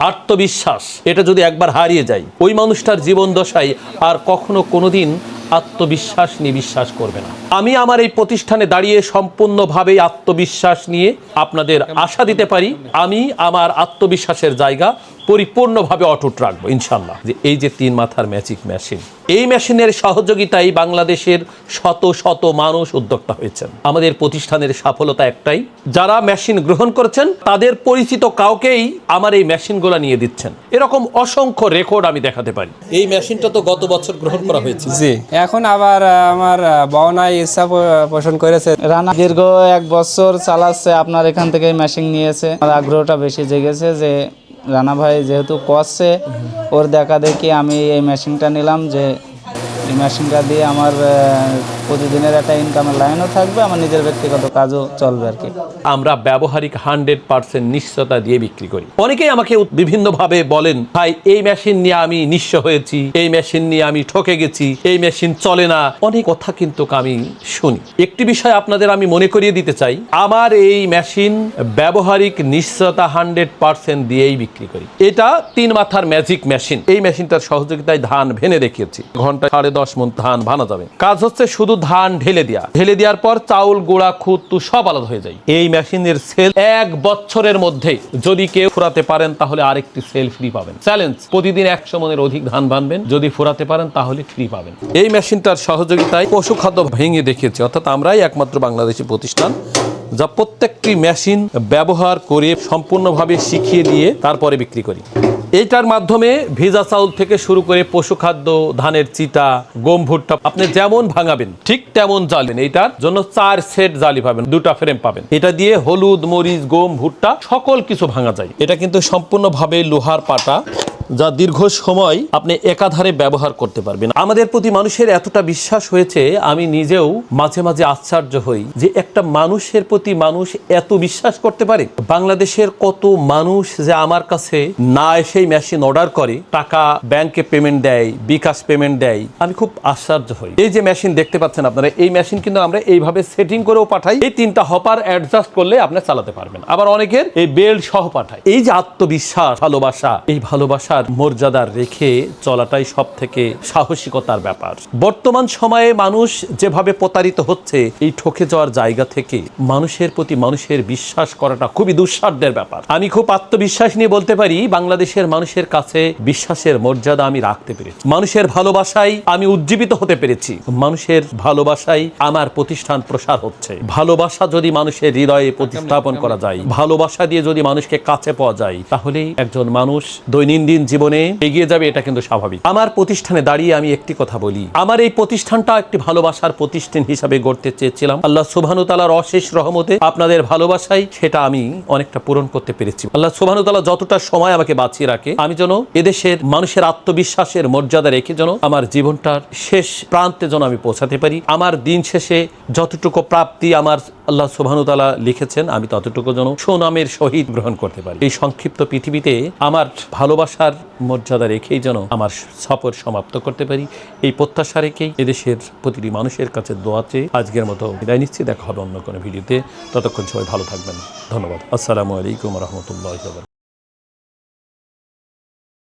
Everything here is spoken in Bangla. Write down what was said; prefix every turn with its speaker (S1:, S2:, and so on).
S1: আত্মবিশ্বাস এটা যদি একবার হারিয়ে যায়, ওই মানুষটার জীবন দশায় আর কখনো কোনোদিন আত্মবিশ্বাস নিয়ে বিশ্বাস করবে না। আমি আমার এই প্রতিষ্ঠানে দাঁড়িয়ে সম্পূর্ণভাবে আত্মবিশ্বাস নিয়ে আপনাদের আশা দিতে পারি, আমি আমার আত্মবিশ্বাসের জায়গা পরিপূর্ণভাবে অটুট রাখবো ইনশাল্লাহ। যে এই যে 3 মাথার ম্যাজিক মেশিন, এই মেশিনের সহযোগিতায় বাংলাদেশের শত শত মানুষ উদ্যোক্তা হয়েছেন। আমাদের প্রতিষ্ঠানের সফলতা একটাই, যারা মেশিন গ্রহণ করেছেন তাদের পরিচিত কাউকেই আমার এই মেশিনগুলো নিয়ে দিচ্ছেন। এরকম অসংখ্য রেকর্ড আমি দেখাতে পারি। এই মেশিনটা তো গত বছর গ্রহণ করা হয়েছে।
S2: জি, এখন আবার আমার বওনায় ইচ্ছা পোষণ করেছে।
S3: রানা দীর্ঘ 1 বছর চালাচ্ছে, আপনার এখান থেকে মেশিন নিয়েছে। আমার আগ্রহটা বেশি জেগেছে যে রানা ভাই যেহেতু করছে, ওর দেখা দেখি আমি এই মেশিনটা নিলাম, যে এই মেশিনটা দিয়ে আমার প্রতিদিনের একটা ইনকামের লাইনও থাকবে, আমার নিজের ব্যক্তিগত কাজও চলবে আর কি।
S1: আমরা ব্যবহারিক 100% নিশ্চয়তা দিয়ে বিক্রি করি। অনেকেই আমাকে বিভিন্নভাবে বলেন, ভাই এই মেশিন নিয়ে আমি নিঃস্ব হয়েছি, এই মেশিন নিয়ে আমি ঠকে গেছি, এই মেশিন চলে না, অনেক কথা কিন্তু আমি শুনি। একটি বিষয় আপনাদের আমি মনে করিয়ে দিতে চাই, আমার এই মেশিন ব্যবহারিক নিশ্চয়তা 100% দিয়েই বিক্রি করি। এটা 3 মাথার ম্যাজিক মেশিন। এই মেশিনটার সহযোগিতায় ধান ভেনে দেখিয়েছি, ঘন্টায় 10.5 মণ ধান ভানা যাবে। কাজ হচ্ছে শুধু ধান ঢেলে দেওয়ার পর চাউল গুঁড়া খুদ সব আলাদা হয়ে যায়। এই মেশিনের সেল 1 বছরের মধ্যে যদি কেউ ফুরাতে পারেন তাহলে আরেকটি সেল ফ্রি পাবেন। চ্যালেঞ্জ, প্রতিদিন 100 মণের অধিক ধান বানবেন, যদি ফুরাতে পারেন তাহলে ফ্রি পাবেন। এই মেশিনটার সহযোগিতায় পশু খাদ্য ভেঙে দেখিয়েছি, অর্থাৎ আমরাই একমাত্র বাংলাদেশি প্রতিষ্ঠান যা প্রত্যেকটি মেশিন ব্যবহার করে সম্পূর্ণভাবে শিখিয়ে দিয়ে তারপরে বিক্রি করি। এইটার মাধ্যমে ভেজা চাউল থেকে শুরু করে পশু খাদ্য, ধানের চিটা, গম, ভুট্টা আপনি যেমন ভাঙাবেন ঠিক তেমন জ্বালেন। এইটার জন্য 4 সেট জালি পাবেন, 2টা ফ্রেম পাবেন। এটা দিয়ে হলুদ, মরিচ, গম, ভুট্টা সকল কিছু ভাঙা যায়। এটা কিন্তু সম্পূর্ণভাবে লোহার পাটা, যা দীর্ঘ সময় আপনি একাধারে ব্যবহার করতে পারবেন। আমাদের প্রতি মানুষের এতটা বিশ্বাস হয়েছে, আমি নিজেও মাঝে মাঝে আশ্চর্য হই যে একটা মানুষের প্রতি মানুষ এত বিশ্বাস করতে পারে। বাংলাদেশের কত মানুষ যে আমার কাছে না এসেই মেশিন অর্ডার করে, টাকা ব্যাংকে পেমেন্ট দেয়, বিকাশ পেমেন্ট দেয়, আমি খুব আশ্চর্য হই। এই যে মেশিন দেখতে পাচ্ছেন আপনারা, এই মেশিন কিন্তু আমরা এইভাবে সেটিং করেও পাঠাই। এই 3টা হপার অ্যাডজাস্ট করলে আপনি চালাতে পারবেন। আবার অনেকের এই বেল্ট সহ পাঠায়। এই যে আত্মবিশ্বাস, ভালোবাসা, এই ভালোবাসা মর্যাদার রেখে চলাটাই সব থেকে সাহসিকতার ব্যাপার। বর্তমান সময়ে মানুষ যেভাবে প্রতারিত হচ্ছে, এই ঠকে যাওয়ার জায়গা থেকে মানুষের প্রতি মানুষের বিশ্বাস করাটা খুবই দুঃসাধ্যের ব্যাপার। আমি খুব আত্মবিশ্বাস নিয়ে বলতে পারি, বাংলাদেশের মানুষের কাছে বিশ্বাসের মর্যাদা আমি রাখতে পেরেছি। মানুষের ভালোবাসায় আমি উজ্জীবিত হতে পেরেছি। মানুষের ভালোবাসায় আমার প্রতিষ্ঠান প্রসার হচ্ছে। ভালোবাসা যদি মানুষের হৃদয়ে প্রতিস্থাপন করা যায়, ভালোবাসা দিয়ে যদি মানুষকে কাছে পাওয়া যায়, তাহলেই একজন মানুষ দৈনন্দিন জীবনে এগিয়ে যাবে। এটা কিন্তু স্বাভাবিক। আমার প্রতিষ্ঠানে দাঁড়িয়ে আমি একটি কথা বলি, আমার এই প্রতিষ্ঠানটা একটি ভালোবাসার প্রতিষ্ঠান হিসাবে গড়তে চেয়েছিলাম। আল্লাহ সুবহানাহু ওয়া তাআলার অশেষ রহমতে আপনাদের ভালোবাসায় সেটা আমি অনেকটা পূরণ করতে পেরেছি। আল্লাহ সুবহানাহু ওয়া তাআলা যতটা সময় আমাকে বাঁচিয়ে রাখে, আমি যেন এদেশের মানুষের আত্মবিশ্বাসের মর্যাদা রেখে যেন আমার জীবনটার শেষ প্রান্তে যেন আমি পৌঁছাতে পারি। আমার দিন শেষে যতটুকু প্রাপ্তি আমার আল্লাহ সুবহানাহু ওয়া তাআলা লিখেছেন, আমি ততটুকু যেন সুনামের সহিত গ্রহণ করতে পারি। এই সংক্ষিপ্ত পৃথিবীতে আমার ভালোবাসার মর্যাদা রেখেই যেন আমার সফর সমাপ্ত করতে পারি, এই প্রত্যাশা রেখেই এদেশের প্রতিটি মানুষের কাছে দোয়া চেয়ে আজকের মতো বিদায় নিচ্ছি। দেখা হবে অন্য কোনো ভিডিওতে। ততক্ষণ সবাই ভালো থাকবেন। ধন্যবাদ। আসসালামু আলাইকুম ওয়া রাহমাতুল্লাহি ওয়া বারাকাতুহু।